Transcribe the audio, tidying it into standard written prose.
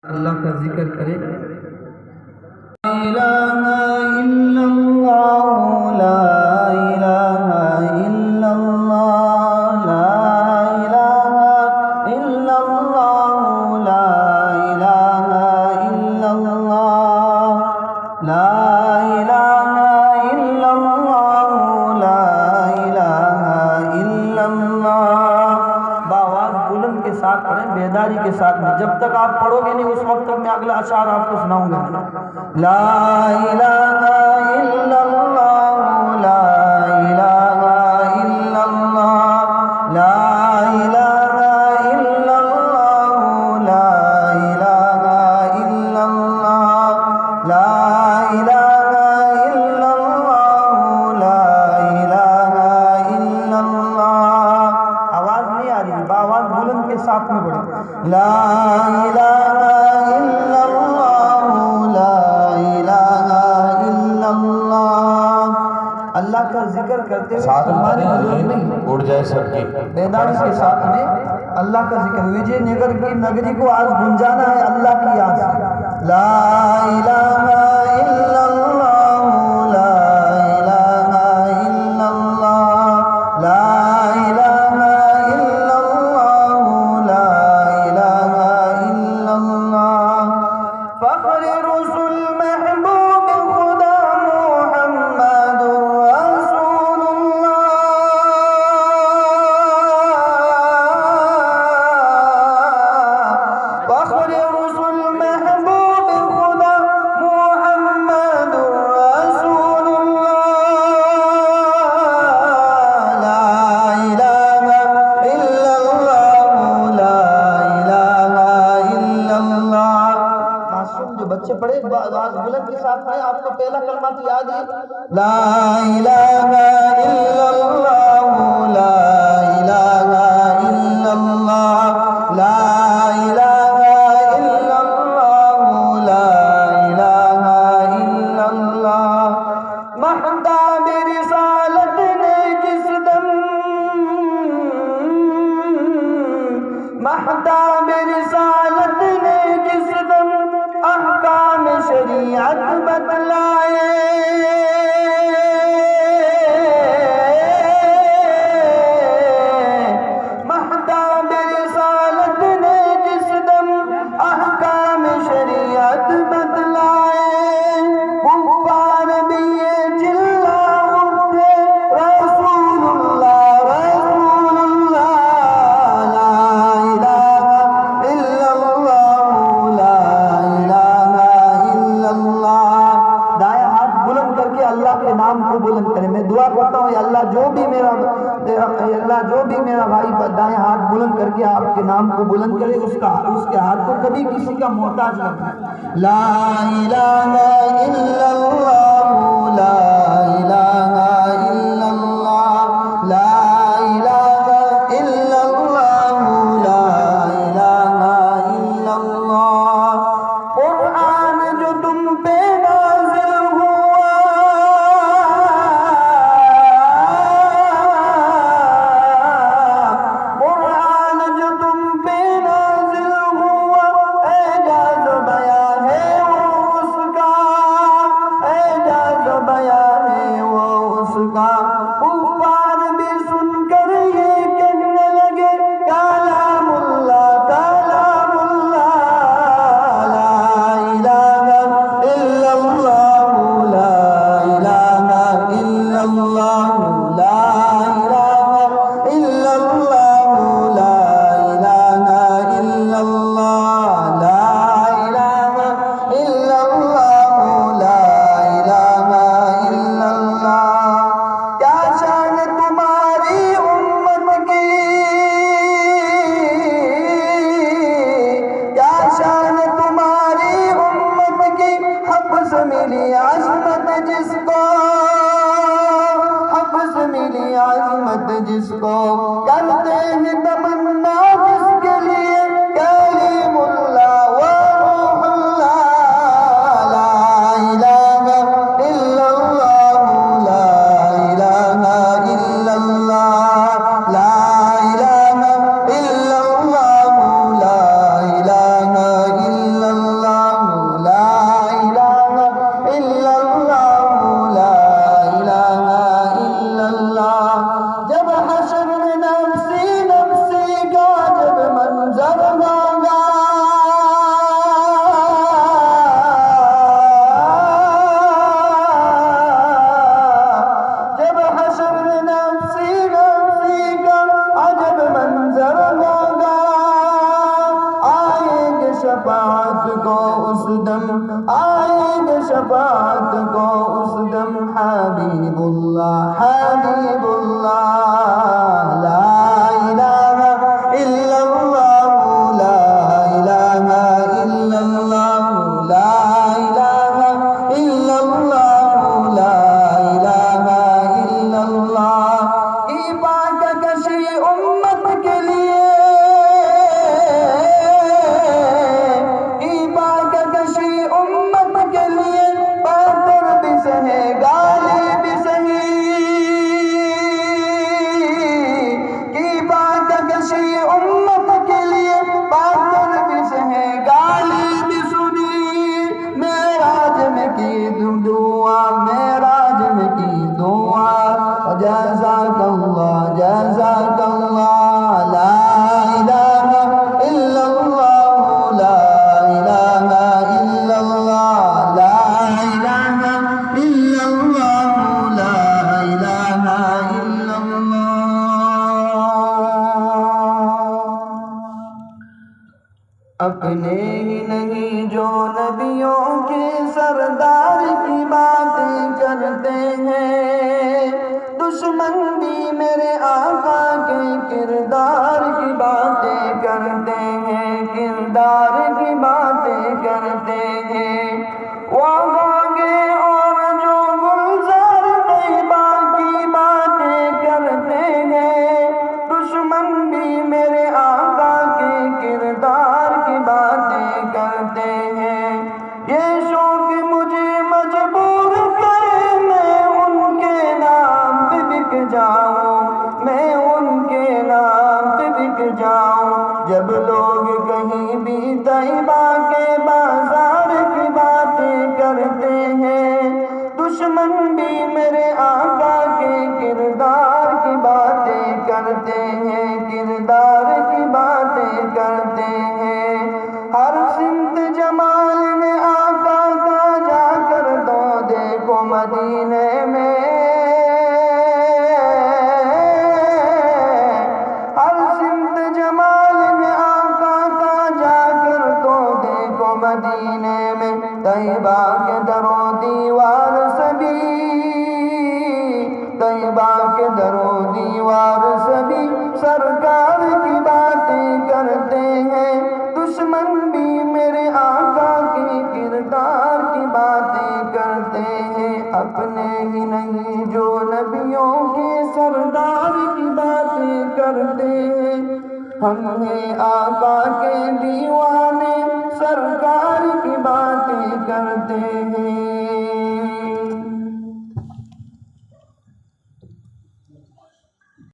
اللہ کا ذکر کرے. لا الہ الا اللہ لا الہ الا اللہ لا الہ الا اللہ لا الہ الا اللہ لا الہ الا اللہ لا الہ الا اللہ. باواز بلند کے ساتھ پڑھیں، بیداری کے ساتھ میں. جب تک آپ پڑھو گے نہیں اس وقت تک میں اگلا اشعار آپ کو سناؤں گا. لا الہ الا اللہ لا الہ الا اللہ لا الہ الا اللہ لا الہ الا اللہ لا الہ الا اللہ لا الہ الا اللہ. آواز نہیں آ رہی، باواز بلند کے ساتھ میں پڑھیں. لا الہ الا اللہ لا الہ الا اللہ. اللہ کا ذکر کرتے ہوئے ہمارے بزرگ نہیں اڑ جائے سب کی بیداری کے ساتھ میں اللہ کا ذکر. وجے نگر کی نگری کو آج گنجانا ہے اللہ کی یاد سے. لا الہ الا اللہ لا الہ الا اللہ لا الہ الا اللہ لا الہ الا اللہ. فخر رسول محبوب خدا محمد رسول اللہ. فخر رسول محبوب خدا محمد رسول اللہ. لا الہ الا اللہ لا الہ الا اللہ. معصوم جو بچے پڑھے آواز بلند کے ساتھ پڑھے. آپ کو پہلا کلمہ تو یاد ہے لا الہ الا اللہ لا الہ الا اللہ لا الہ الا اللہ لا الہ الا اللہ. محتاب رسالت نے جس دم محتاب رسالت نے جس دم احکام شریعت بتلائے. محتاب رسالت نے جس دم احکام شریعت بتلائے. کفار بھی یہ چلا اٹھے رسول اللہ رسول اللہ لا الہ الا اللہ لا الہ الا اللہ. دائیں ہاتھ بلند کر کے اللہ کے نام کو بلند کریں. میں دعا کرتا ہوں یا اللہ جو بھی میرا بھائی دائیں ہاتھ بلند کر کے آپ کے نام کو بلند کرے اس کے ہاتھ کو کبھی کسی کا محتاج نہ بنائے. لا الہ الا اللہ لا الہ الا اللہ لا الہ الا اللہ لا الہ الا اللہ. قرآن جو تم پہ نازل ہوا قرآن جو تم پہ نازل ہوا اعجاز و بیان ہے وہ اس کا اعجاز و بیان ہے وہ اس کا. کفار بھی سن کر یہ کہنے لگے کلام اللہ کلام اللہ لا الہ الا اللہ لا الہ الا اللہ لا الہ الا اللہ لا الہ الا اللہ لا الہ الا اللہ لا الہ الا اللہ. کیا شان تمہاری امت کی کیا شان تمہاری امت کی حق سے ملی عظمت جس کو حق سے ملی عظمت جس کو. کرتے ہیں تمنا جس کے لیے کلیم اللہ و روح اللہ لا الہ الا اللہ لا الہ الا اللہ لا الہ الا اللہ لا الہ الا شفاعت کو اس دم، آئیں گے شفاعت کو اس دم، حبیب اللہ حبیب اللہ، لا الہ الا اللہ، لا الہ الا اللہ، لا الہ الا اللہ، لا الہ الا اللہ، کی پاک کشی امت کے لیے، کی پاک کشی امت کے لیے، پاتر بھی سہے گالی بھی سہی، کی پاک کشی امت کے لیے، پاتر بھی سہے گالی بھی سنی، معراج میں کی دعا، معراج میں کی دعا، جزاک اللہ جزاک اللہ، لا الہ الا اللہ، لا الہ الا اللہ، لا الہ الا اللہ، لا الہ الا اللہ۔ اپنے ہی نہیں جو نبیوں کے سردار کی باتیں کرتے ہیں، دشمن بھی میرے آقا کے کردار کی باتیں کرتے ہیں، کردار کی باتیں کرتے ہیں، وہاں گے اور جو گلزار طیبہ کی باتیں کرتے ہیں، دشمن بھی میرے آقا کے کردار کی باتیں کرتے ہیں، یہ شوق مجھے مجبور کرے میں ان کے نام پہ بک جاؤں، میں ان کے نام پہ بک جاؤں، جب لوگ کہیں بھی طیبہ کے بازار کی باتیں کرتے ہیں، دشمن بھی میرے آقا کے کردار کی باتیں کرتے ہیں، کردار کی باتیں کرتے ہیں، ہر سمت جمال نے آقا کا جا کر تو دیکھو مدینے میں، ہر سمت جمال نے آقا کا جا کر تو دیکھو مدینے میں، طیبہ کے در و دیوار سبھی، طیبہ کے در و دیوار سبھی سرکار کی باتیں کرتے ہیں، دشمن بھی میرے آقا کے کردار کی باتیں کرتے ہیں، اپنے ہی نہیں جو نبیوں کے سردار کی باتیں کرتے ہیں، ہم ہیں آقا کے دیوانے، سرکار کی باتیں کرتے ہیں،